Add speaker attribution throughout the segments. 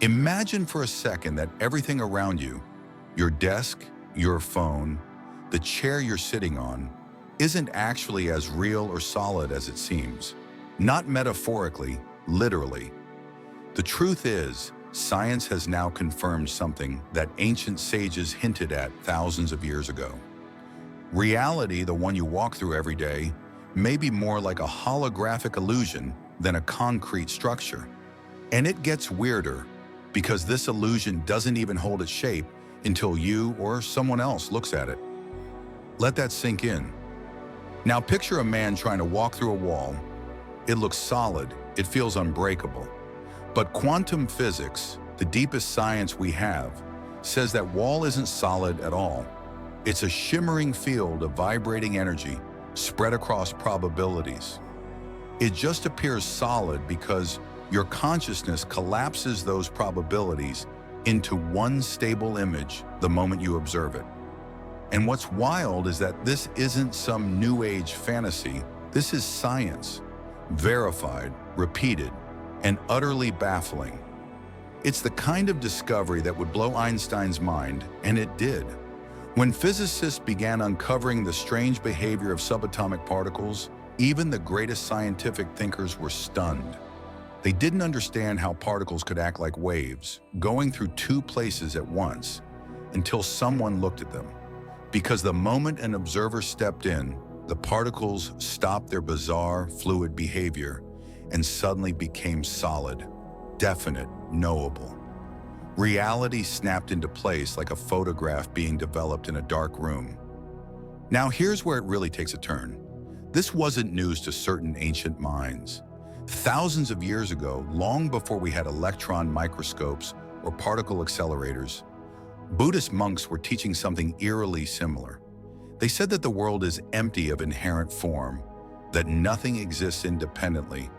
Speaker 1: Imagine for a second that everything around you, your desk, your phone, the chair you're sitting on, isn't actually as real or solid as it seems. Not metaphorically, literally. The truth is, science has now confirmed something that ancient sages hinted at thousands of years ago. Reality, the one you walk through every day, may be more like a holographic illusion than a concrete structure. And it gets weirder, because this illusion doesn't even hold its shape until you or someone else looks at it. Let that sink in. Now picture a man trying to walk through a wall. It looks solid, it feels unbreakable. But quantum physics, the deepest science we have, says that wall isn't solid at all. It's a shimmering field of vibrating energy spread across probabilities. It just appears solid because your consciousness collapses those probabilities into one stable image the moment you observe it. And what's wild is that this isn't some new age fantasy. This is science, verified, repeated, and utterly baffling. It's the kind of discovery that would blow Einstein's mind, and it did. When physicists began uncovering the strange behavior of subatomic particles, even the greatest scientific thinkers were stunned. They didn't understand how particles could act like waves, going through two places at once, until someone looked at them. Because the moment an observer stepped in, the particles stopped their bizarre, fluid behavior and suddenly became solid, definite, knowable. Reality snapped into place like a photograph being developed in a dark room. Now here's where it really takes a turn. This wasn't news to certain ancient minds. Thousands of years ago, long before we had electron microscopes or particle accelerators, Buddhist monks were teaching something eerily similar. They said that the world is empty of inherent form, that nothing exists independently,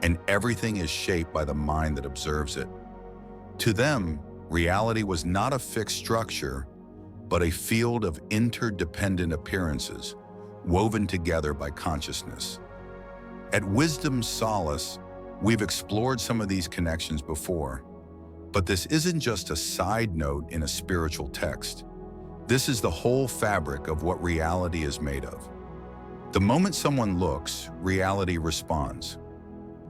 Speaker 1: and everything is shaped by the mind that observes it. To them, reality was not a fixed structure, but a field of interdependent appearances, woven together by consciousness. At Wisdom's Solace, we've explored some of these connections before, but this isn't just a side note in a spiritual text. This is the whole fabric of what reality is made of. The moment someone looks, reality responds,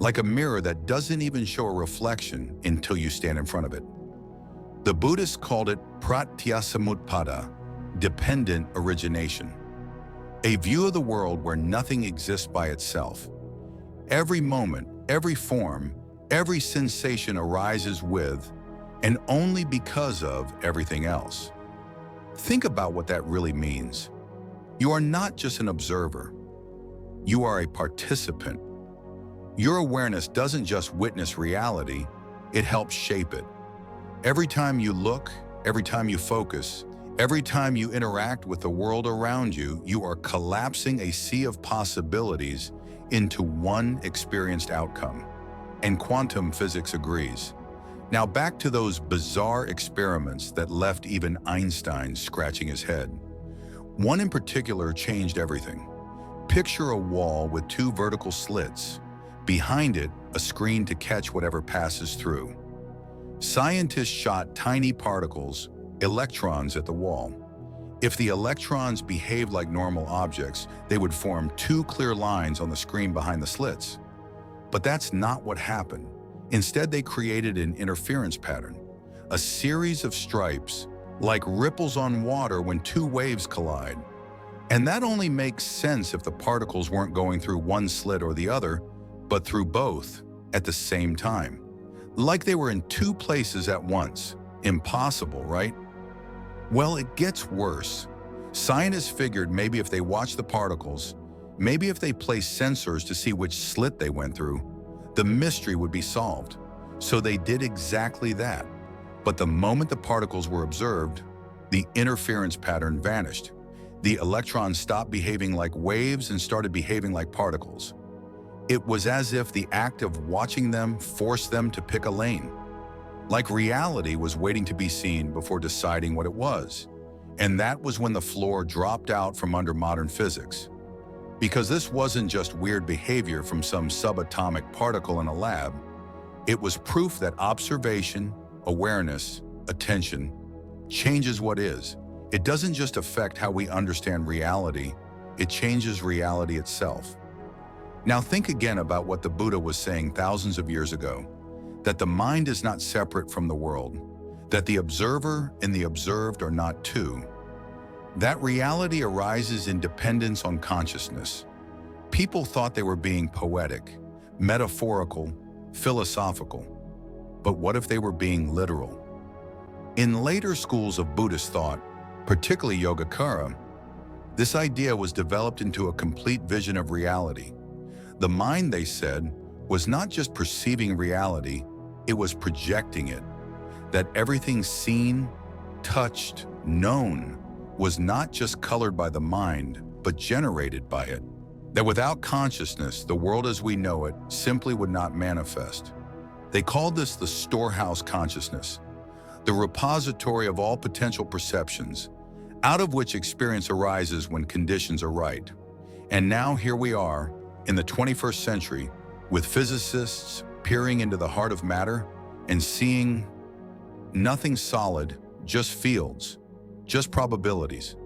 Speaker 1: like a mirror that doesn't even show a reflection until you stand in front of it. The Buddhists called it pratyasamutpada, dependent origination, a view of the world where nothing exists by itself. Every moment, every form, every sensation arises with, and only because of, everything else. Think about what that really means. You are not just an observer. You are a participant. Your awareness doesn't just witness reality, it helps shape it. Every time you look, every time you focus, every time you interact with the world around you, you are collapsing a sea of possibilities into one experienced outcome. And quantum physics agrees. Now back to those bizarre experiments that left even Einstein scratching his head. One in particular changed everything. Picture a wall with two vertical slits. Behind it, a screen to catch whatever passes through. Scientists shot tiny particles, electrons, at the wall. If the electrons behaved like normal objects, they would form two clear lines on the screen behind the slits. But that's not what happened. Instead, they created an interference pattern, a series of stripes, like ripples on water when two waves collide. And that only makes sense if the particles weren't going through one slit or the other, but through both at the same time. Like they were in two places at once. Impossible, right? Well, it gets worse. Scientists figured maybe if they watched the particles, maybe if they placed sensors to see which slit they went through, the mystery would be solved. So they did exactly that. But the moment the particles were observed, the interference pattern vanished. The electrons stopped behaving like waves and started behaving like particles. It was as if the act of watching them forced them to pick a lane. Like reality was waiting to be seen before deciding what it was. And that was when the floor dropped out from under modern physics. Because this wasn't just weird behavior from some subatomic particle in a lab. It was proof that observation, awareness, attention, changes what is. It doesn't just affect how we understand reality, it changes reality itself. Now think again about what the Buddha was saying thousands of years ago, that the mind is not separate from the world, that the observer and the observed are not two. That reality arises in dependence on consciousness. People thought they were being poetic, metaphorical, philosophical. But what if they were being literal? In later schools of Buddhist thought, particularly Yogacara, this idea was developed into a complete vision of reality. The mind, they said, was not just perceiving reality, it was projecting it. That everything seen, touched, known was not just colored by the mind, but generated by it. That without consciousness, the world as we know it simply would not manifest. They called this the storehouse consciousness, the repository of all potential perceptions, out of which experience arises when conditions are right. And now here we are, in the 21st century, with physicists peering into the heart of matter and seeing nothing solid, just fields, just probabilities,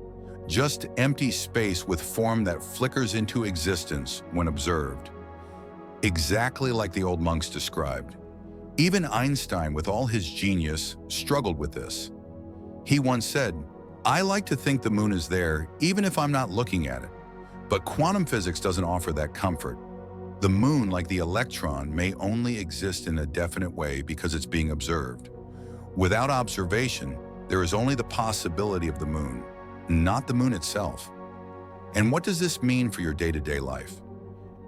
Speaker 1: just empty space with form that flickers into existence when observed. Exactly like the old monks described. Even Einstein, with all his genius, struggled with this. He once said, "I like to think the moon is there, even if I'm not looking at it. But quantum physics doesn't offer that comfort. The moon, like the electron, may only exist in a definite way because it's being observed. Without observation, there is only the possibility of the moon, not the moon itself." And what does this mean for your day-to-day life?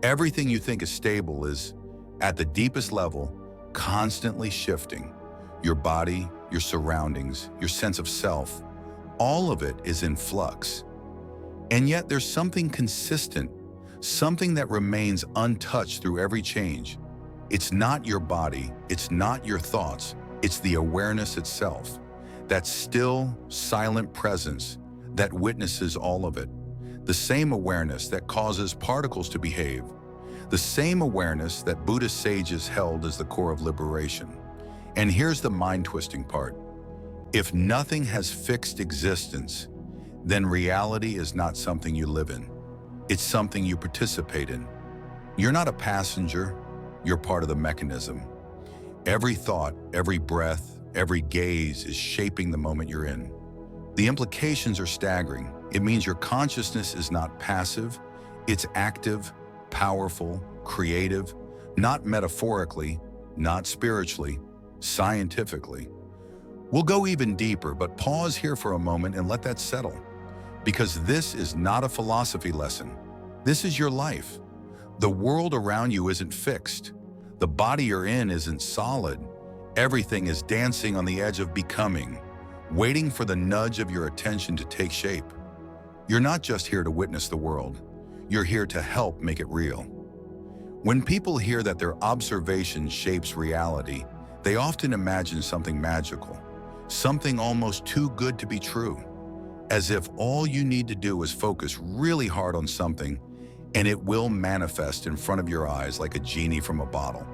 Speaker 1: Everything you think is stable is, at the deepest level, constantly shifting. Your body, your surroundings, your sense of self, all of it is in flux. And yet there's something consistent, something that remains untouched through every change. It's not your body, it's not your thoughts, it's the awareness itself. That still, silent presence that witnesses all of it. The same awareness that causes particles to behave. The same awareness that Buddhist sages held as the core of liberation. And here's the mind-twisting part. If nothing has fixed existence, then reality is not something you live in. It's something you participate in. You're not a passenger, you're part of the mechanism. Every thought, every breath, every gaze is shaping the moment you're in. The implications are staggering. It means your consciousness is not passive, it's active, powerful, creative, not metaphorically, not spiritually, scientifically. We'll go even deeper, but pause here for a moment and let that settle. Because this is not a philosophy lesson. This is your life. The world around you isn't fixed. The body you're in isn't solid. Everything is dancing on the edge of becoming, waiting for the nudge of your attention to take shape. You're not just here to witness the world. You're here to help make it real. When people hear that their observation shapes reality, they often imagine something magical, something almost too good to be true, as if all you need to do is focus really hard on something and it will manifest in front of your eyes like a genie from a bottle.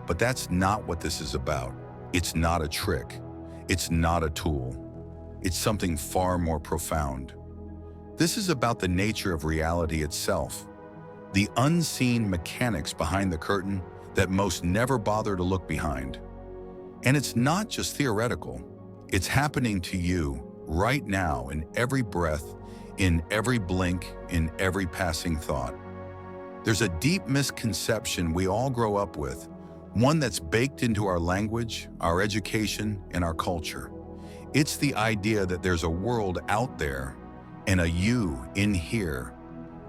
Speaker 1: But that's not what this is about. It's not a trick. It's not a tool. It's something far more profound. This is about the nature of reality itself, the unseen mechanics behind the curtain that most never bother to look behind. And it's not just theoretical. It's happening to you right now in every breath, in every blink, in every passing thought. There's a deep misconception we all grow up with, one that's baked into our language, our education, and our culture. It's the idea that there's a world out there and a you in here,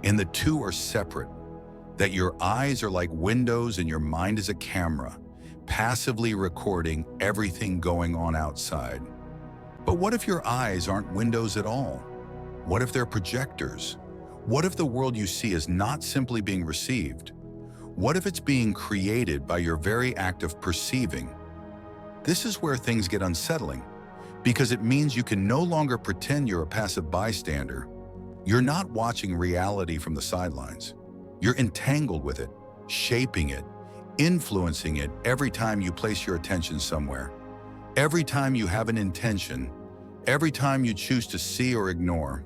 Speaker 1: and the two are separate, that your eyes are like windows and your mind is a camera, passively recording everything going on outside. But what if your eyes aren't windows at all? What if they're projectors? What if the world you see is not simply being received? What if it's being created by your very act of perceiving? This is where things get unsettling, because it means you can no longer pretend you're a passive bystander. You're not watching reality from the sidelines. You're entangled with it, shaping it, influencing it every time you place your attention somewhere. Every time you have an intention, every time you choose to see or ignore.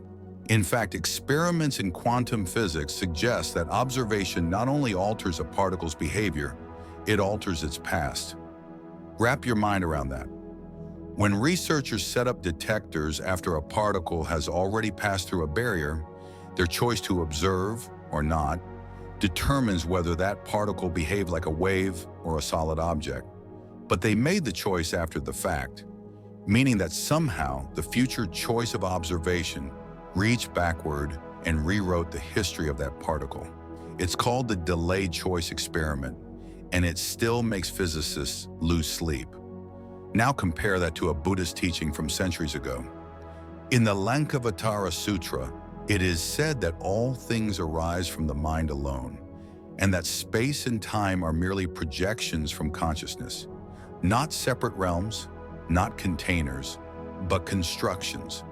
Speaker 1: In fact, experiments in quantum physics suggest that observation not only alters a particle's behavior, it alters its past. Wrap your mind around that. When researchers set up detectors after a particle has already passed through a barrier, their choice to observe or not determines whether that particle behaved like a wave or a solid object. But they made the choice after the fact, meaning that somehow the future choice of observation reached backward and rewrote the history of that particle. It's called the delayed choice experiment, and it still makes physicists lose sleep. Now compare that to a Buddhist teaching from centuries ago. In the Lankavatara Sutra, it is said that all things arise from the mind alone, and that space and time are merely projections from consciousness, not separate realms, not containers, but constructions.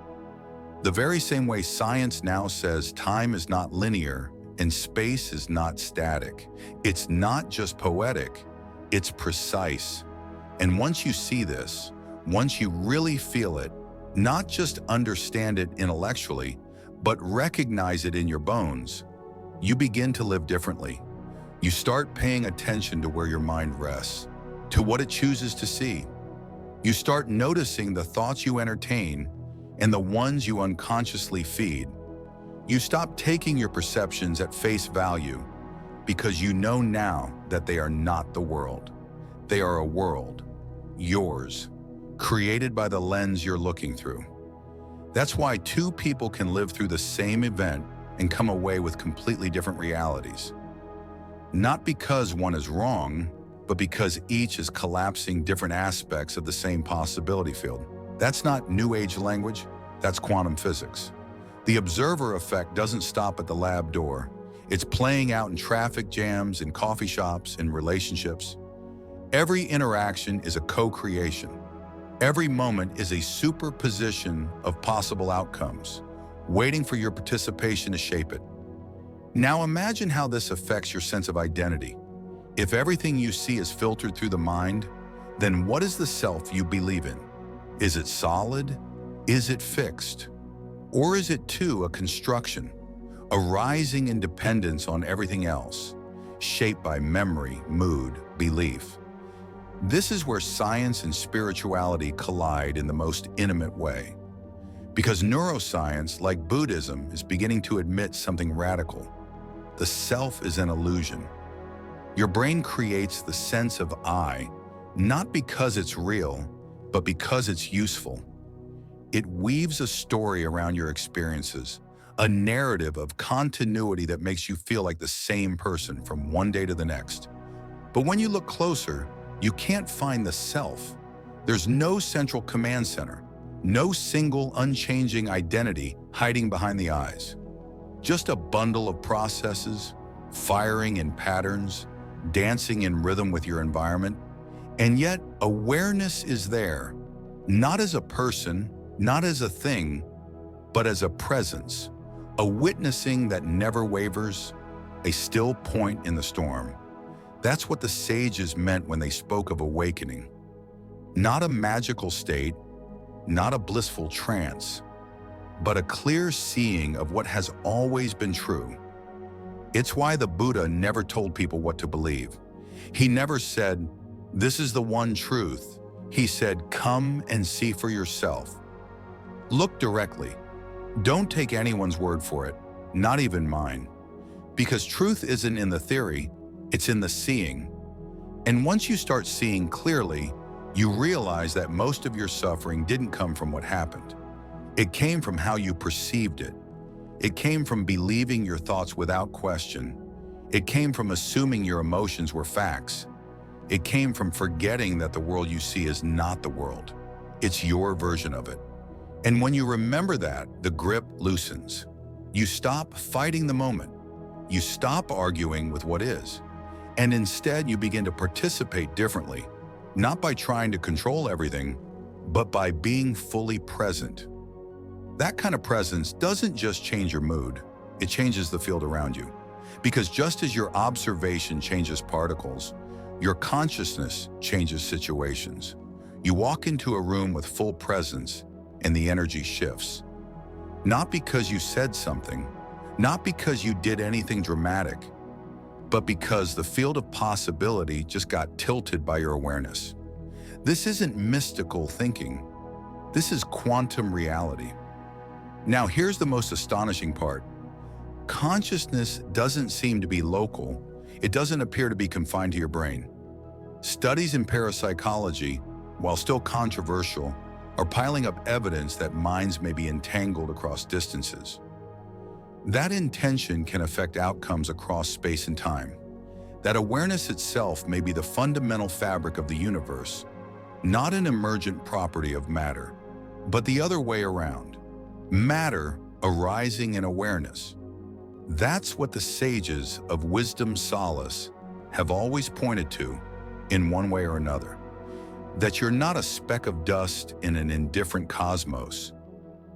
Speaker 1: The very same way science now says time is not linear and space is not static. It's not just poetic, it's precise. And once you see this, once you really feel it, not just understand it intellectually, but recognize it in your bones, you begin to live differently. You start paying attention to where your mind rests, to what it chooses to see. You start noticing the thoughts you entertain and the ones you unconsciously feed. You stop taking your perceptions at face value because you know now that they are not the world. They are a world, yours, created by the lens you're looking through. That's why two people can live through the same event and come away with completely different realities. Not because one is wrong, but because each is collapsing different aspects of the same possibility field. That's not New Age language, that's quantum physics. The observer effect doesn't stop at the lab door. It's playing out in traffic jams, in coffee shops, in relationships. Every interaction is a co-creation. Every moment is a superposition of possible outcomes, waiting for your participation to shape it. Now imagine how this affects your sense of identity. If everything you see is filtered through the mind, then what is the self you believe in? Is it solid? Is it fixed? Or is it too a construction, arising in dependence on everything else, shaped by memory, mood, belief? This is where science and spirituality collide in the most intimate way. Because neuroscience, like Buddhism, is beginning to admit something radical. The self is an illusion. Your brain creates the sense of I, not because it's real, but because it's useful. It weaves a story around your experiences, a narrative of continuity that makes you feel like the same person from one day to the next. But when you look closer, you can't find the self. There's no central command center, no single unchanging identity hiding behind the eyes. Just a bundle of processes, firing in patterns, dancing in rhythm with your environment. And yet, awareness is there, not as a person, not as a thing, but as a presence, a witnessing that never wavers, a still point in the storm. That's what the sages meant when they spoke of awakening. Not a magical state, not a blissful trance, but a clear seeing of what has always been true. It's why the Buddha never told people what to believe. He never said, "This is the one truth." He said, "Come and see for yourself." Look directly. Don't take anyone's word for it, not even mine. Because truth isn't in the theory, it's in the seeing. And once you start seeing clearly, you realize that most of your suffering didn't come from what happened. It came from how you perceived it. It came from believing your thoughts without question. It came from assuming your emotions were facts. It came from forgetting that the world you see is not the world. It's your version of it. And when you remember that, the grip loosens. You stop fighting the moment. You stop arguing with what is. And instead, you begin to participate differently, not by trying to control everything, but by being fully present. That kind of presence doesn't just change your mood, it changes the field around you. Because just as your observation changes particles, your consciousness changes situations. You walk into a room with full presence and the energy shifts. Not because you said something, not because you did anything dramatic, but because the field of possibility just got tilted by your awareness. This isn't mystical thinking. This is quantum reality. Now, here's the most astonishing part. Consciousness doesn't seem to be local. It doesn't appear to be confined to your brain. Studies in parapsychology, while still controversial, are piling up evidence that minds may be entangled across distances. That intention can affect outcomes across space and time. That awareness itself may be the fundamental fabric of the universe, not an emergent property of matter, but the other way around. Matter arising in awareness. That's what the sages of wisdom solace have always pointed to in one way or another. That you're not a speck of dust in an indifferent cosmos.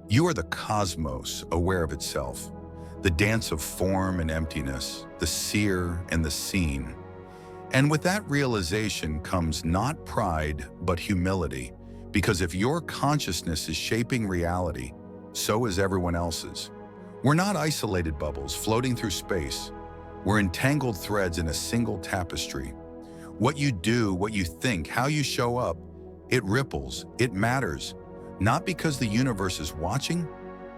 Speaker 1: You are the cosmos aware of itself, the dance of form and emptiness, the seer and the seen. And with that realization comes not pride, but humility, because if your consciousness is shaping reality, so is everyone else's. We're not isolated bubbles floating through space. We're entangled threads in a single tapestry. What you do, what you think, how you show up, it ripples, it matters. Not because the universe is watching,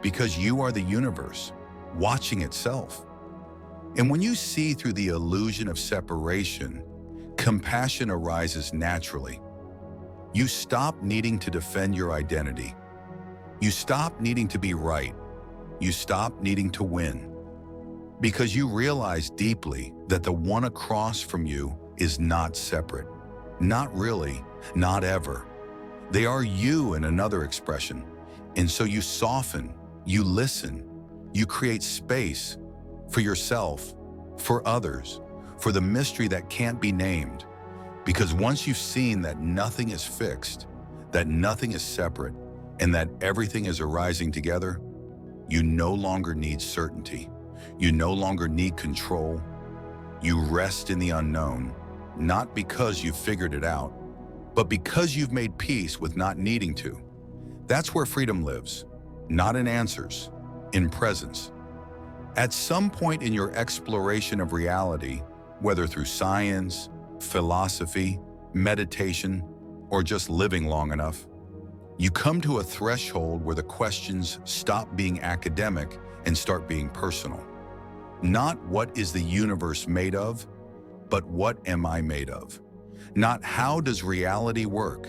Speaker 1: because you are the universe, watching itself. And when you see through the illusion of separation, compassion arises naturally. You stop needing to defend your identity. You stop needing to be right. You stop needing to win. Because you realize deeply that the one across from you is not separate. Not really, not ever. They are you in another expression. And so you soften, you listen, you create space for yourself, for others, for the mystery that can't be named. Because once you've seen that nothing is fixed, that nothing is separate, and that everything is arising together, you no longer need certainty. You no longer need control. You rest in the unknown, not because you've figured it out, but because you've made peace with not needing to. That's where freedom lives, not in answers, in presence. At some point in your exploration of reality, whether through science, philosophy, meditation, or just living long enough, you come to a threshold where the questions stop being academic and start being personal. Not what is the universe made of, but what am I made of? Not how does reality work,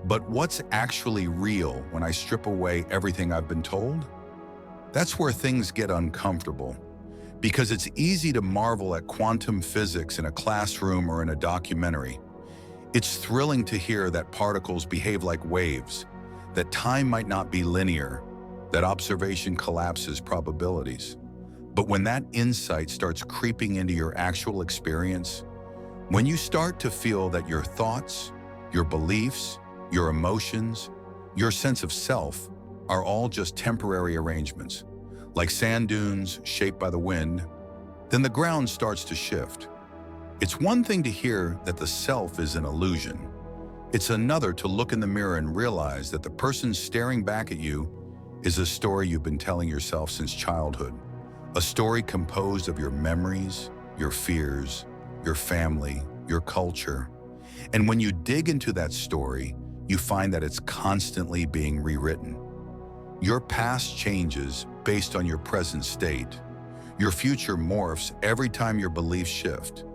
Speaker 1: but what's actually real when I strip away everything I've been told? That's where things get uncomfortable, because it's easy to marvel at quantum physics in a classroom or in a documentary. It's thrilling to hear that particles behave like waves, that time might not be linear, that observation collapses probabilities. But when that insight starts creeping into your actual experience, when you start to feel that your thoughts, your beliefs, your emotions, your sense of self are all just temporary arrangements, like sand dunes shaped by the wind, then the ground starts to shift. It's one thing to hear that the self is an illusion. It's another to look in the mirror and realize that the person staring back at you is a story you've been telling yourself since childhood. A story composed of your memories, your fears, your family, your culture. And when you dig into that story, you find that it's constantly being rewritten. Your past changes based on your present state. Your future morphs every time your beliefs shift.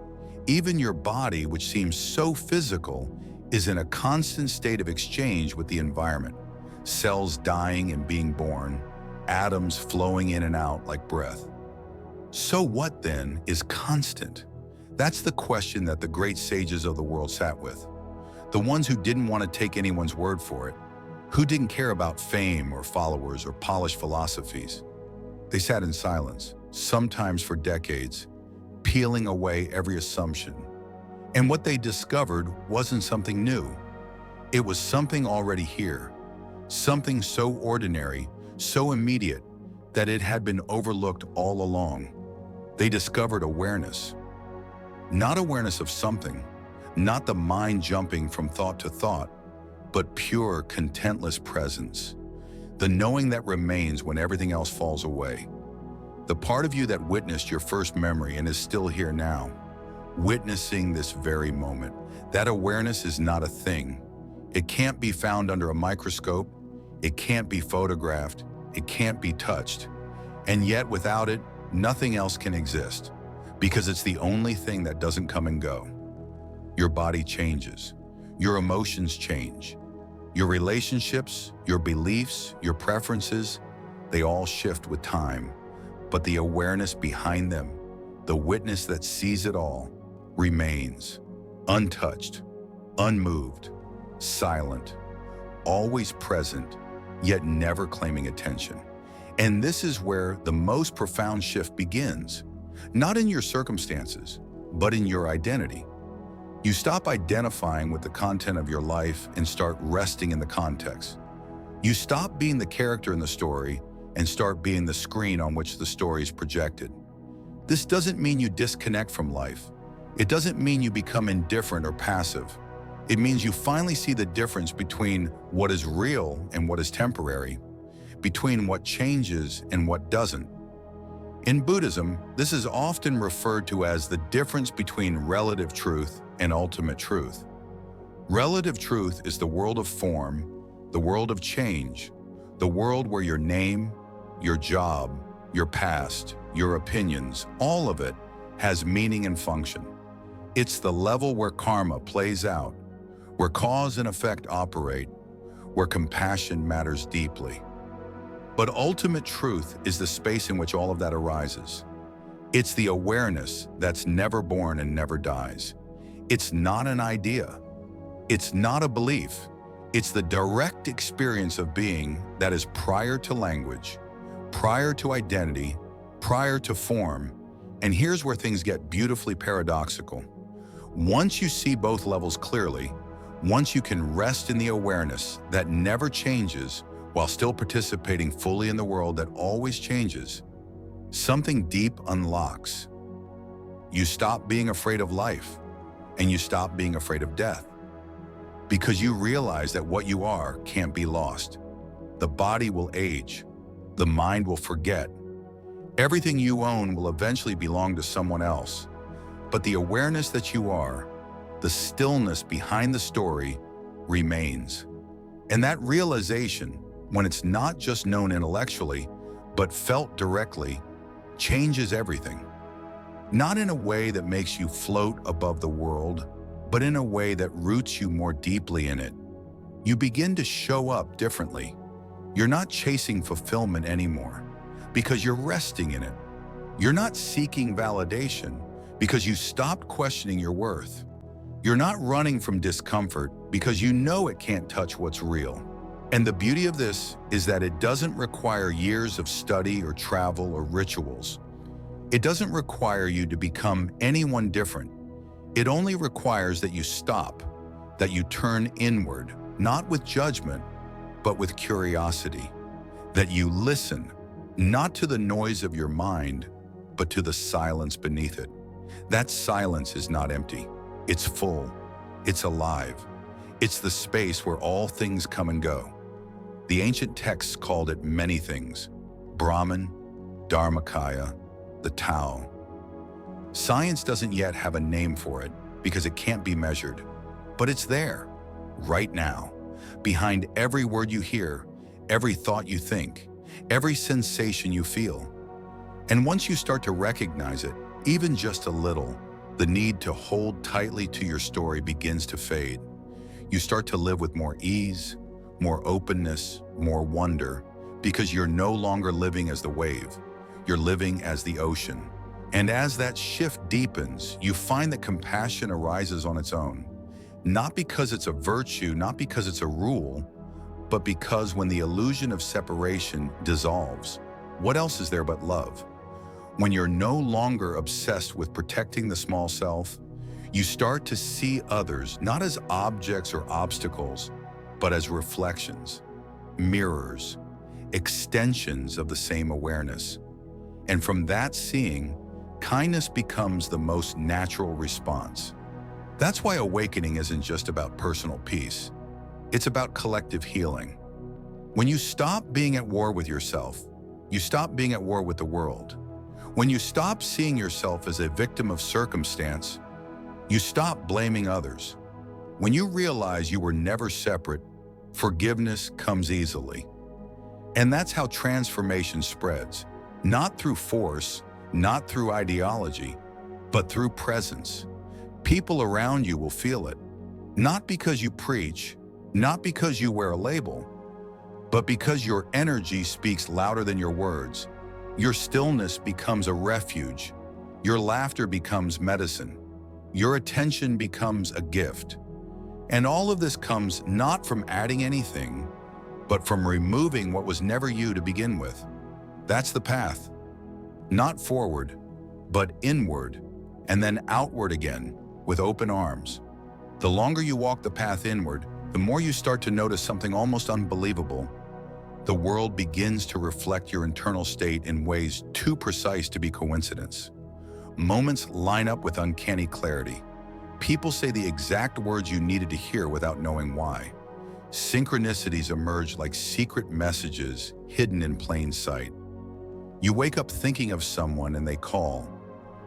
Speaker 1: Even your body, which seems so physical, is in a constant state of exchange with the environment. Cells dying and being born, atoms flowing in and out like breath. So what then is constant? That's the question that the great sages of the world sat with. The ones who didn't want to take anyone's word for it, who didn't care about fame or followers or polished philosophies. They sat in silence, sometimes for decades, peeling away every assumption. And what they discovered wasn't something new. It was something already here, something so ordinary, so immediate, that it had been overlooked all along. They discovered awareness. Not awareness of something, not the mind jumping from thought to thought, but pure, contentless presence. The knowing that remains when everything else falls away. The part of you that witnessed your first memory and is still here now, witnessing this very moment. That awareness is not a thing. It can't be found under a microscope. It can't be photographed. It can't be touched. And yet without it, nothing else can exist, because it's the only thing that doesn't come and go. Your body changes. Your emotions change. Your relationships, your beliefs, your preferences, they all shift with time. But the awareness behind them, the witness that sees it all, remains untouched, unmoved, silent, always present, yet never claiming attention. And this is where the most profound shift begins, not in your circumstances, but in your identity. You stop identifying with the content of your life and start resting in the context. You stop being the character in the story and start being the screen on which the story is projected. This doesn't mean you disconnect from life. It doesn't mean you become indifferent or passive. It means you finally see the difference between what is real and what is temporary, between what changes and what doesn't. In Buddhism, this is often referred to as the difference between relative truth and ultimate truth. Relative truth is the world of form, the world of change, the world where your name, your job, your past, your opinions, all of it has meaning and function. It's the level where karma plays out, where cause and effect operate, where compassion matters deeply. But ultimate truth is the space in which all of that arises. It's the awareness that's never born and never dies. It's not an idea. It's not a belief. It's the direct experience of being that is prior to language, prior to identity, prior to form. And here's where things get beautifully paradoxical. Once you see both levels clearly, once you can rest in the awareness that never changes while still participating fully in the world that always changes, something deep unlocks. You stop being afraid of life, and you stop being afraid of death, because you realize that what you are can't be lost. The body will age. The mind will forget. Everything you own will eventually belong to someone else. But the awareness that you are, the stillness behind the story, remains. And that realization, when it's not just known intellectually, but felt directly, changes everything. Not in a way that makes you float above the world, but in a way that roots you more deeply in it. You begin to show up differently. You're not chasing fulfillment anymore, because you're resting in it. You're not seeking validation, because you stopped questioning your worth. You're not running from discomfort, because you know it can't touch what's real. And the beauty of this is that it doesn't require years of study or travel or rituals. It doesn't require you to become anyone different. It only requires that you stop, that you turn inward, not with judgment, but with curiosity. That you listen, not to the noise of your mind, but to the silence beneath it. That silence is not empty. It's full. It's alive. It's the space where all things come and go. The ancient texts called it many things: Brahman, Dharmakaya, the Tao. Science doesn't yet have a name for it because it can't be measured, but it's there, right now, behind every word you hear, every thought you think, every sensation you feel. And once you start to recognize it, even just a little, the need to hold tightly to your story begins to fade. You start to live with more ease, more openness, more wonder, because you're no longer living as the wave. You're living as the ocean. And as that shift deepens, you find that compassion arises on its own. Not because it's a virtue, not because it's a rule, but because when the illusion of separation dissolves, what else is there but love? When you're no longer obsessed with protecting the small self, you start to see others not as objects or obstacles, but as reflections, mirrors, extensions of the same awareness. And from that seeing, kindness becomes the most natural response. That's why awakening isn't just about personal peace. It's about collective healing. When you stop being at war with yourself, you stop being at war with the world. When you stop seeing yourself as a victim of circumstance, you stop blaming others. When you realize you were never separate, forgiveness comes easily. And that's how transformation spreads. Not through force, not through ideology, but through presence. People around you will feel it. Not because you preach, not because you wear a label, but because your energy speaks louder than your words. Your stillness becomes a refuge. Your laughter becomes medicine. Your attention becomes a gift. And all of this comes not from adding anything, but from removing what was never you to begin with. That's the path. Not forward, but inward, and then outward again with open arms. The longer you walk the path inward, the more you start to notice something almost unbelievable. The world begins to reflect your internal state in ways too precise to be coincidence. Moments line up with uncanny clarity. People say the exact words you needed to hear without knowing why. Synchronicities emerge like secret messages hidden in plain sight. You wake up thinking of someone and they call.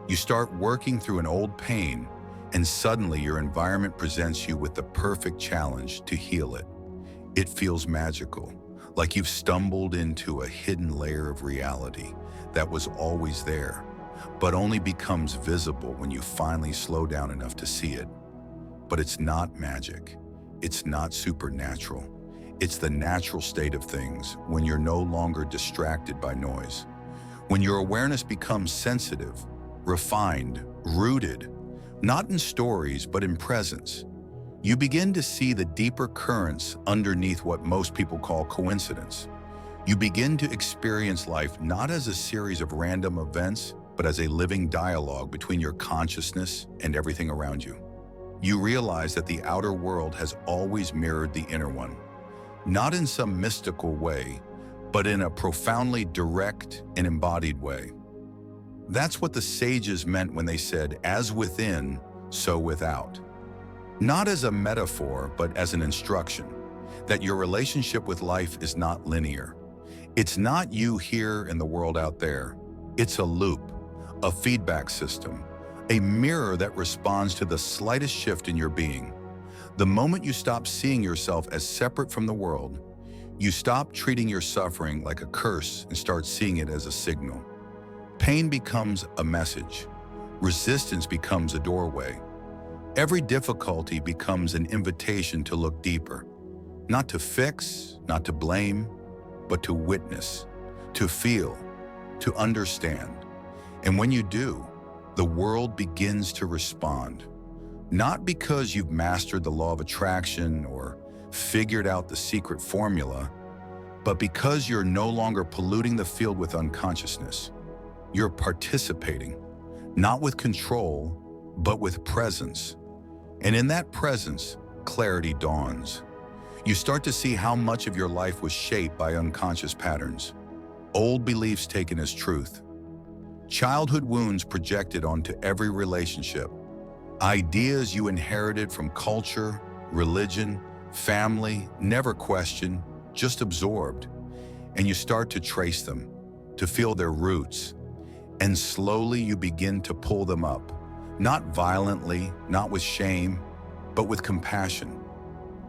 Speaker 1: You start working through an old pain, and suddenly your environment presents you with the perfect challenge to heal it. It feels magical, like you've stumbled into a hidden layer of reality that was always there, but only becomes visible when you finally slow down enough to see it. But it's not magic. It's not supernatural. It's the natural state of things when you're no longer distracted by noise. When your awareness becomes sensitive, refined, rooted, not in stories, but in presence. You begin to see the deeper currents underneath what most people call coincidence. You begin to experience life not as a series of random events, but as a living dialogue between your consciousness and everything around you. You realize that the outer world has always mirrored the inner one, not in some mystical way, but in a profoundly direct and embodied way. That's what the sages meant when they said, as within, so without. Not as a metaphor, but as an instruction, that your relationship with life is not linear. It's not you here and the world out there. It's a loop, a feedback system, a mirror that responds to the slightest shift in your being. The moment you stop seeing yourself as separate from the world, you stop treating your suffering like a curse and start seeing it as a signal. Pain becomes a message. Resistance becomes a doorway. Every difficulty becomes an invitation to look deeper, not to fix, not to blame, but to witness, to feel, to understand. And when you do, the world begins to respond, not because you've mastered the law of attraction or figured out the secret formula, but because you're no longer polluting the field with unconsciousness. You're participating, not with control, but with presence. And in that presence, clarity dawns. You start to see how much of your life was shaped by unconscious patterns, old beliefs taken as truth, childhood wounds projected onto every relationship, ideas you inherited from culture, religion, family, never questioned, just absorbed. And you start to trace them, to feel their roots. And slowly you begin to pull them up, not violently, not with shame, but with compassion.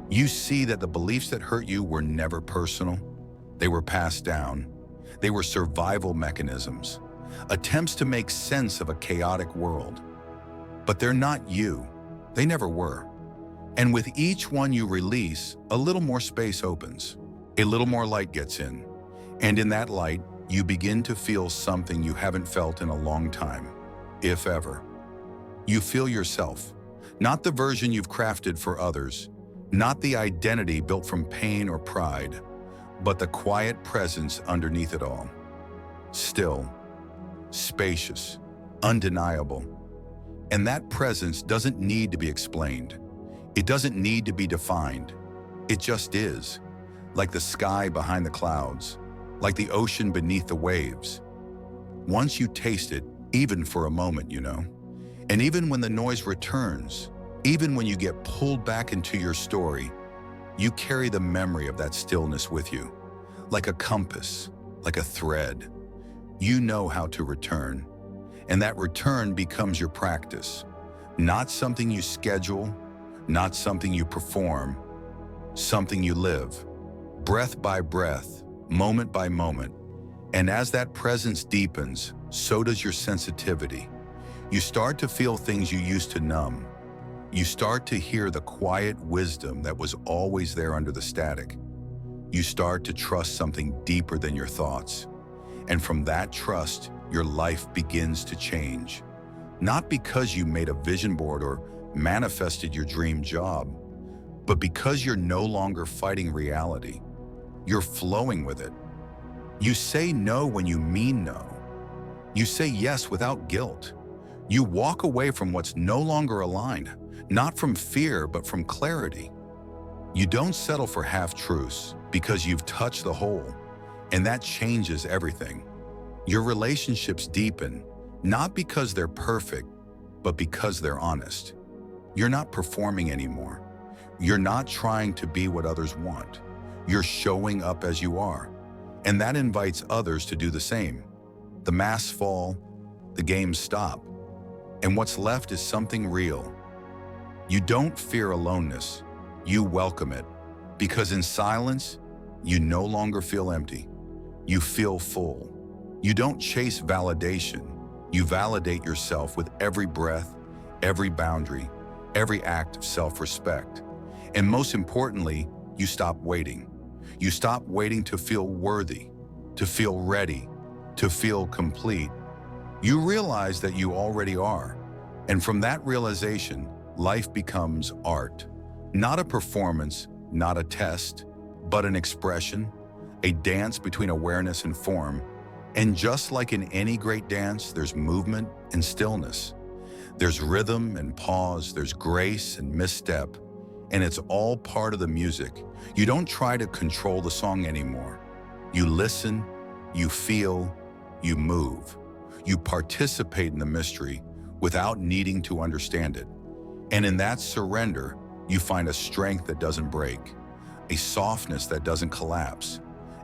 Speaker 1: You see that the beliefs that hurt you were never personal. They were passed down. They were survival mechanisms, attempts to make sense of a chaotic world. But they're not you. They never were. And with each one you release, a little more space opens. A little more light gets in. And in that light, you begin to feel something you haven't felt in a long time, if ever. You feel yourself, not the version you've crafted for others, not the identity built from pain or pride, but the quiet presence underneath it all. Still, spacious, undeniable. And that presence doesn't need to be explained. It doesn't need to be defined. It just is, like the sky behind the clouds, like the ocean beneath the waves. Once you taste it, even for a moment, and even when the noise returns, even when you get pulled back into your story, You carry the memory of that stillness with you, like a compass, like a thread. You know how to return, and that return becomes your practice. Not something you schedule, not something you perform, something you live, breath by breath, moment by moment. And as that presence deepens, so does your sensitivity. You start to feel things you used to numb. You start to hear the quiet wisdom that was always there under the static. You start to trust something deeper than your thoughts. And from that trust, your life begins to change. Not because you made a vision board or manifested your dream job, but because you're no longer fighting reality. You're flowing with it. You say no when you mean no. You say yes without guilt. You walk away from what's no longer aligned, not from fear, but from clarity. You don't settle for half-truths because you've touched the whole, and that changes everything. Your relationships deepen, not because they're perfect, but because they're honest. You're not performing anymore. You're not trying to be what others want. You're showing up as you are, and that invites others to do the same. The masks fall, the games stop, and what's left is something real. You don't fear aloneness, you welcome it, because in silence, you no longer feel empty. You feel full. You don't chase validation. You validate yourself with every breath, every boundary, every act of self-respect. And most importantly, you stop waiting. You stop waiting to feel worthy, to feel ready, to feel complete. You realize that you already are. And from that realization, life becomes art. Not a performance, not a test, but an expression, a dance between awareness and form. And just like in any great dance, there's movement and stillness. There's rhythm and pause, there's grace and misstep, and it's all part of the music. You don't try to control the song anymore. You listen, you feel, you move. You participate in the mystery without needing to understand it. And in that surrender, you find a strength that doesn't break, a softness that doesn't collapse,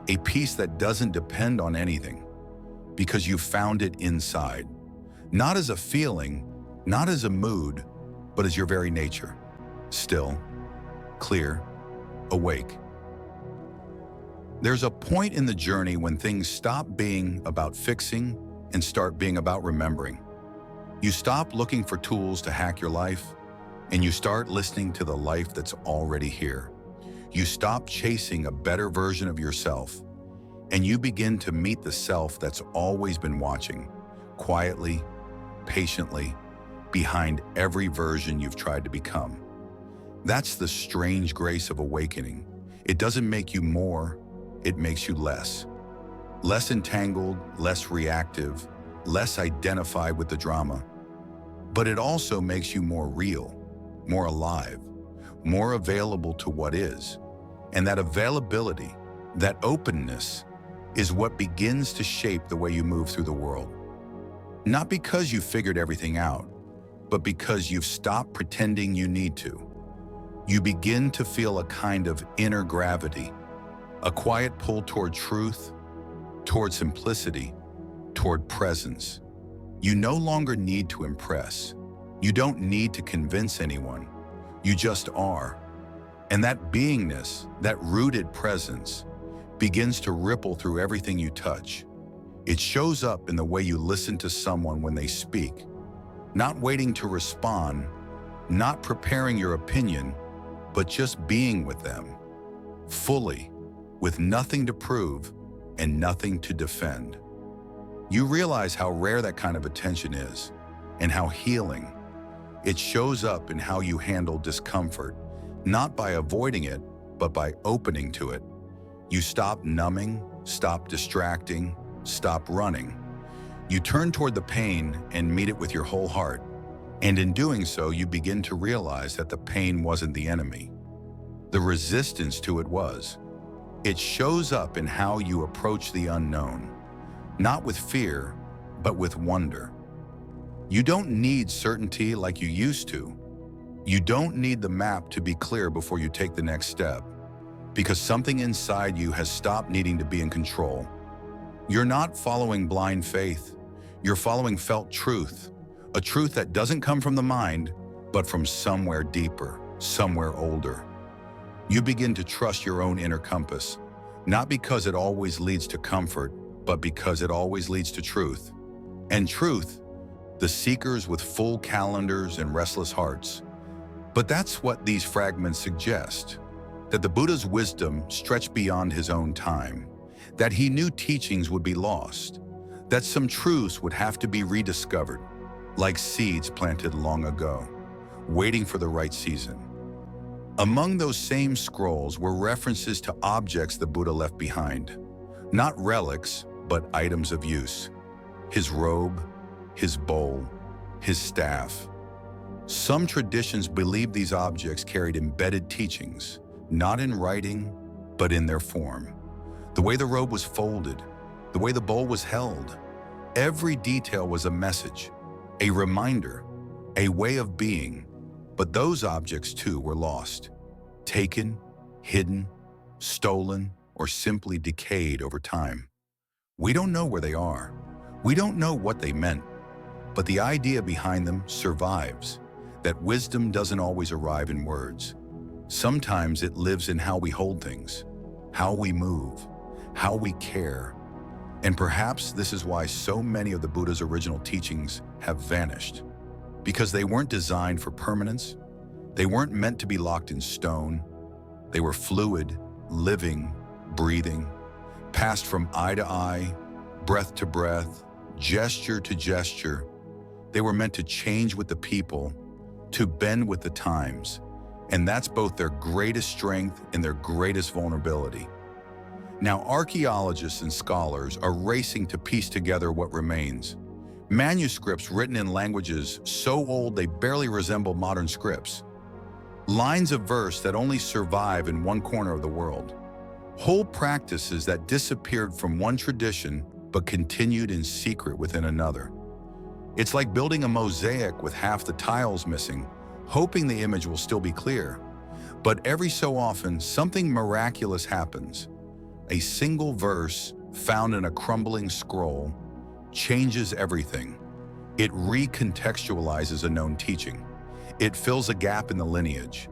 Speaker 1: a peace that doesn't depend on anything, because you found it inside, not as a feeling, not as a mood, but as your very nature, still, clear, awake. There's a point in the journey when things stop being about fixing and start being about remembering. You stop looking for tools to hack your life, and you start listening to the life that's already here. You stop chasing a better version of yourself, and you begin to meet the self that's always been watching, quietly, patiently, behind every version you've tried to become. That's the strange grace of awakening. It doesn't make you more, it makes you less. Less entangled, less reactive, less identified with the drama. But it also makes you more real, more alive, more available to what is. And that availability, that openness, is what begins to shape the way you move through the world. Not because you figured everything out, but because you've stopped pretending you need to. You begin to feel a kind of inner gravity, a quiet pull toward truth, toward simplicity, toward presence. You no longer need to impress. You don't need to convince anyone. You just are. And that beingness, that rooted presence, begins to ripple through everything you touch. It shows up in the way you listen to someone when they speak, not waiting to respond, not preparing your opinion, but just being with them, fully, with nothing to prove and nothing to defend. You realize how rare that kind of attention is, and how healing. It shows up in how you handle discomfort, not by avoiding it, but by opening to it. You stop numbing, stop distracting, stop running. You turn toward the pain and meet it with your whole heart. And in doing so, you begin to realize that the pain wasn't the enemy. The resistance to it was. It shows up in how you approach the unknown, not with fear, but with wonder. You don't need certainty like you used to. You don't need the map to be clear before you take the next step. because something inside you has stopped needing to be in control. You're not following blind faith. You're following felt truth, a truth that doesn't come from the mind, but from somewhere deeper, somewhere older. You begin to trust your own inner compass, not because it always leads to comfort, but because it always leads to truth. And truth, the seekers with full calendars and restless hearts. But that's what these fragments suggest, that the Buddha's wisdom stretched beyond his own time, that he knew teachings would be lost, that some truths would have to be rediscovered, like seeds planted long ago, waiting for the right season. Among those same scrolls were references to objects the Buddha left behind, not relics, but items of use. His robe, his bowl, his staff. Some traditions believe these objects carried embedded teachings, not in writing, but in their form. The way the robe was folded, the way the bowl was held. Every detail was a message, a reminder, a way of being. But those objects too were lost, taken, hidden, stolen, or simply decayed over time. We don't know where they are. We don't know what they meant. But the idea behind them survives, that wisdom doesn't always arrive in words. Sometimes it lives in how we hold things, how we move, how we care. And perhaps this is why so many of the Buddha's original teachings have vanished. Because they weren't designed for permanence. They weren't meant to be locked in stone. They were fluid, living, breathing, passed from eye to eye, breath to breath, gesture to gesture. They were meant to change with the people, to bend with the times. And that's both their greatest strength and their greatest vulnerability. Now, archaeologists and scholars are racing to piece together what remains. Manuscripts written in languages so old they barely resemble modern scripts. Lines of verse that only survive in one corner of the world. Whole practices that disappeared from one tradition but continued in secret within another. It's like building a mosaic with half the tiles missing, hoping the image will still be clear. But every so often, something miraculous happens. A single verse found in a crumbling scroll changes everything. It recontextualizes a known teaching. It fills a gap in the lineage.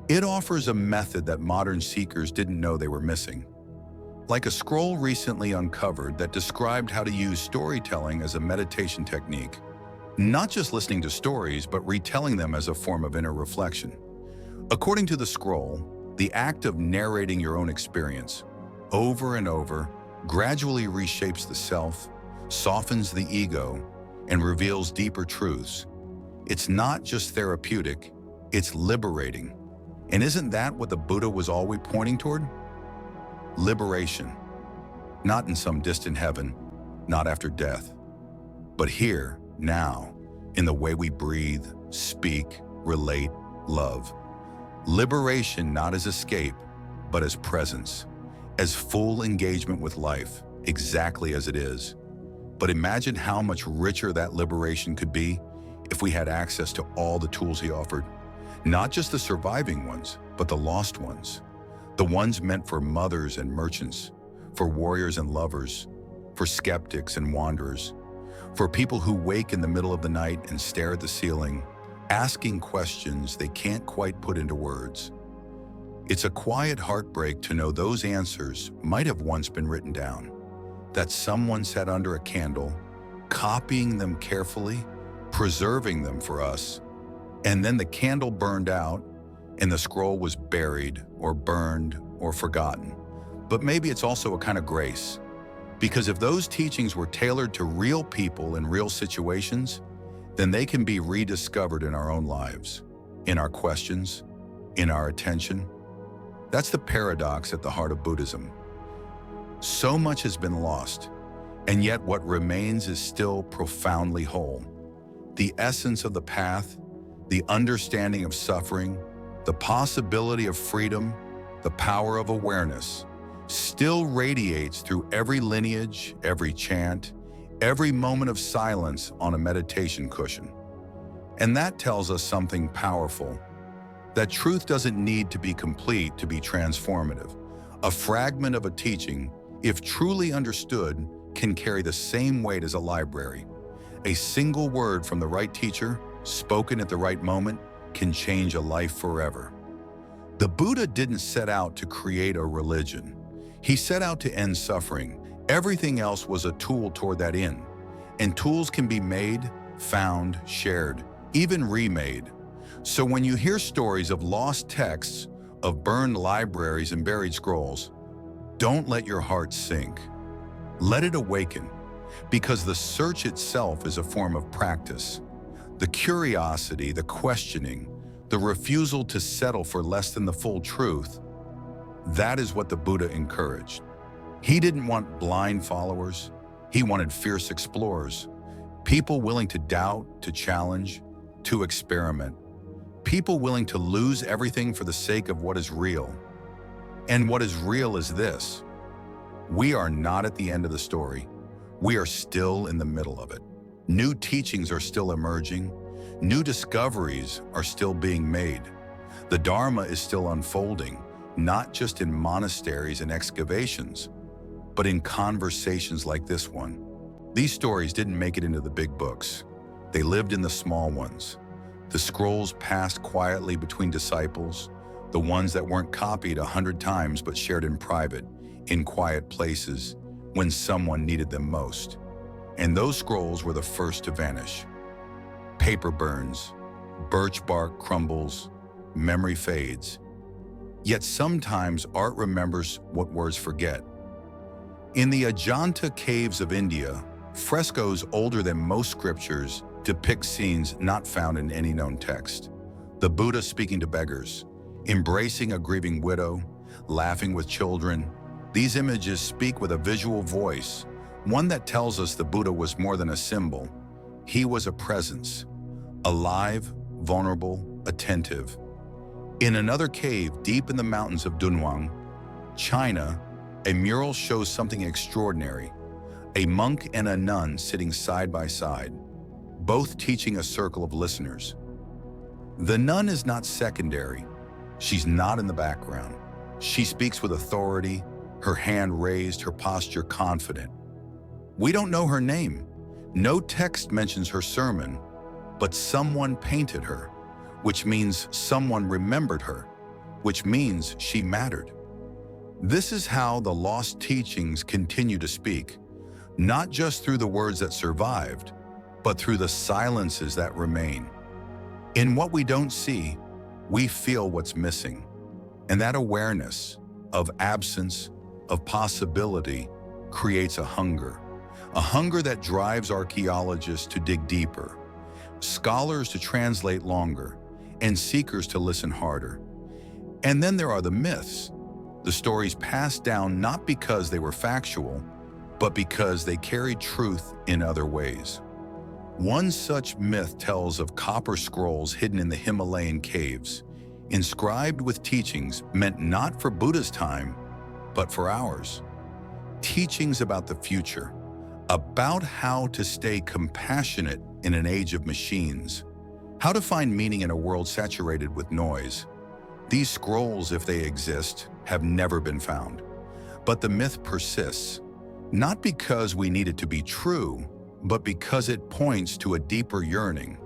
Speaker 1: It offers a method that modern seekers didn't know they were missing. Like a scroll recently uncovered that described how to use storytelling as a meditation technique. Not just listening to stories, but retelling them as a form of inner reflection. According to the scroll, the act of narrating your own experience over and over gradually reshapes the self, softens the ego, and reveals deeper truths. It's not just therapeutic, it's liberating. And isn't that what the Buddha was always pointing toward? Liberation. Not in some distant heaven, not after death, but here, now, in the way we breathe, speak, relate, love. Liberation not as escape, but as presence, as full engagement with life, exactly as it is. But imagine how much richer that liberation could be if we had access to all the tools he offered. Not just the surviving ones, but the lost ones. The ones meant for mothers and merchants, for warriors and lovers, for skeptics and wanderers, for people who wake in the middle of the night and stare at the ceiling, asking questions they can't quite put into words. It's a quiet heartbreak to know those answers might have once been written down, that someone sat under a candle, copying them carefully, preserving them for us, and then the candle burned out and the scroll was buried or burned or forgotten. But maybe it's also a kind of grace, because if those teachings were tailored to real people in real situations, then they can be rediscovered in our own lives, in our questions, in our attention. That's the paradox at the heart of Buddhism. So much has been lost, and yet what remains is still profoundly whole. The essence of the path, the understanding of suffering, the possibility of freedom, the power of awareness, still radiates through every lineage, every chant, every moment of silence on a meditation cushion. And that tells us something powerful, that truth doesn't need to be complete to be transformative. A fragment of a teaching, if truly understood, can carry the same weight as a library. A single word from the right teacher, spoken at the right moment, can change a life forever. The Buddha didn't set out to create a religion. He set out to end suffering. Everything else was a tool toward that end. And tools can be made, found, shared, even remade. So when you hear stories of lost texts, of burned libraries and buried scrolls, don't let your heart sink. Let it awaken, because the search itself is a form of practice. The curiosity, the questioning, the refusal to settle for less than the full truth, that is what the Buddha encouraged. He didn't want blind followers. He wanted fierce explorers, people willing to doubt, to challenge, to experiment, people willing to lose everything for the sake of what is real. And what is real is this: we are not at the end of the story. We are still in the middle of it. New teachings are still emerging. New discoveries are still being made. The Dharma is still unfolding, not just in monasteries and excavations, but in conversations like this one. These stories didn't make it into the big books. They lived in the small ones. The scrolls passed quietly between disciples, the ones that weren't copied 100 times but shared in private, in quiet places, when someone needed them most. And those scrolls were the first to vanish. Paper burns, birch bark crumbles, memory fades. Yet sometimes art remembers what words forget. In the Ajanta caves of India, frescoes older than most scriptures depict scenes not found in any known text. The Buddha speaking to beggars, embracing a grieving widow, laughing with children. These images speak with a visual voice, one that tells us the Buddha was more than a symbol. He was a presence, alive, vulnerable, attentive. In another cave deep in the mountains of Dunhuang, China, a mural shows something extraordinary. A monk and a nun sitting side by side, both teaching a circle of listeners. The nun is not secondary. She's not in the background. She speaks with authority, her hand raised, her posture confident. We don't know her name. No text mentions her sermon, but someone painted her, which means someone remembered her, which means she mattered. This is how the lost teachings continue to speak, not just through the words that survived, but through the silences that remain. In what we don't see, we feel what's missing. And that awareness of absence, of possibility, creates a hunger that drives archaeologists to dig deeper, scholars to translate longer, and seekers to listen harder. And then there are the myths, the stories passed down not because they were factual, but because they carried truth in other ways. One such myth tells of copper scrolls hidden in the Himalayan caves, inscribed with teachings meant not for Buddha's time, but for ours. Teachings about the future, about how to stay compassionate in an age of machines, how to find meaning in a world saturated with noise. These scrolls, if they exist, have never been found. But the myth persists, not because we need it to be true, but because it points to a deeper yearning,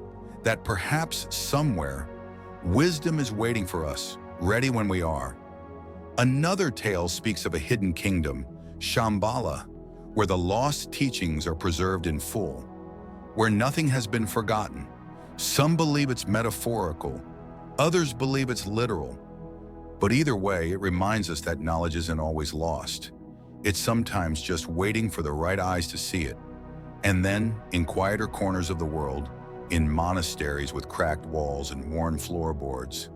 Speaker 1: that perhaps somewhere, wisdom is waiting for us, ready when we are. Another tale speaks of a hidden kingdom, Shambhala, where the lost teachings are preserved in full, where nothing has been forgotten. Some believe it's metaphorical, others believe it's literal. But either way, it reminds us that knowledge isn't always lost. It's sometimes just waiting for the right eyes to see it. And then, in quieter corners of the world, in monasteries with cracked walls and worn floorboards,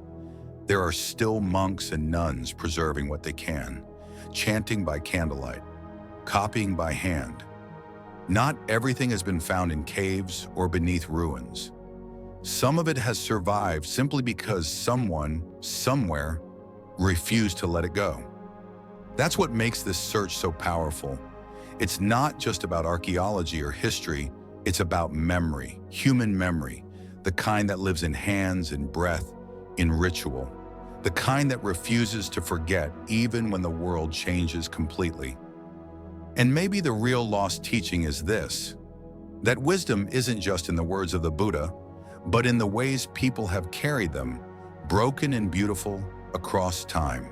Speaker 1: there are still monks and nuns preserving what they can, chanting by candlelight, copying by hand. Not everything has been found in caves or beneath ruins. Some of it has survived simply because someone, somewhere, refused to let it go. That's what makes this search so powerful. It's not just about archaeology or history, it's about memory, human memory, the kind that lives in hands, in breath, in ritual. the kind that refuses to forget even when the world changes completely. And maybe the real lost teaching is this, that wisdom isn't just in the words of the Buddha, but in the ways people have carried them, broken and beautiful, across time.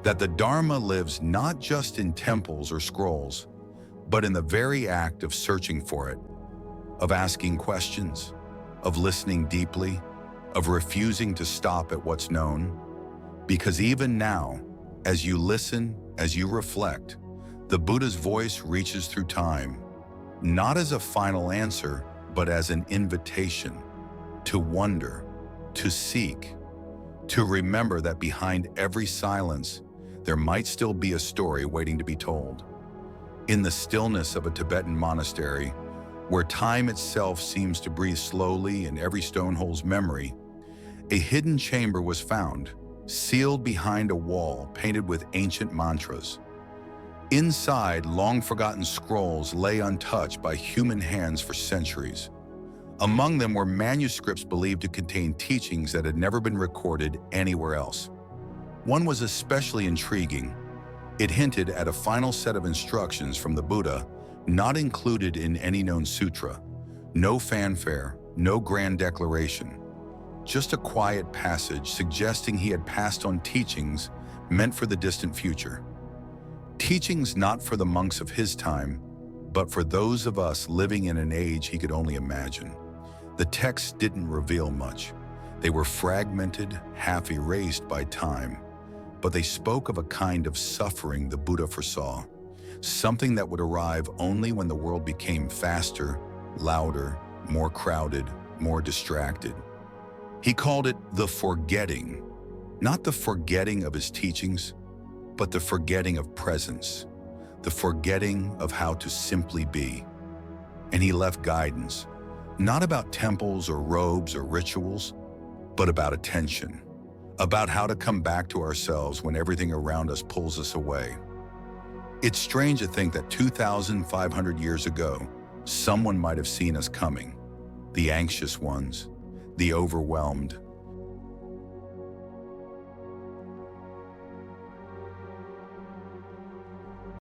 Speaker 1: That the Dharma lives not just in temples or scrolls, but in the very act of searching for it, of asking questions, of listening deeply, of refusing to stop at what's known. Because even now, as you listen, as you reflect, the Buddha's voice reaches through time, not as a final answer, but as an invitation to wonder, to seek, to remember that behind every silence, there might still be a story waiting to be told. In the stillness of a Tibetan monastery, where time itself seems to breathe slowly and every stone holds memory, a hidden chamber was found, sealed behind a wall painted with ancient mantras. Inside, long-forgotten scrolls lay untouched by human hands for centuries. Among them were manuscripts believed to contain teachings that had never been recorded anywhere else. One was especially intriguing. It hinted at a final set of instructions from the Buddha, not included in any known sutra. No fanfare, no grand declaration. Just a quiet passage suggesting he had passed on teachings meant for the distant future. Teachings not for the monks of his time, but for those of us living in an age he could only imagine. The texts didn't reveal much. They were fragmented, half erased by time, but they spoke of a kind of suffering the Buddha foresaw, something that would arrive only when the world became faster, louder, more crowded, more distracted. He called it the forgetting, not the forgetting of his teachings, but the forgetting of presence, the forgetting of how to simply be. And he left guidance, not about temples or robes or rituals, but about attention, about how to come back to ourselves when everything around us pulls us away. It's strange to think that 2,500 years ago, someone might have seen us coming, the anxious ones, the overwhelmed,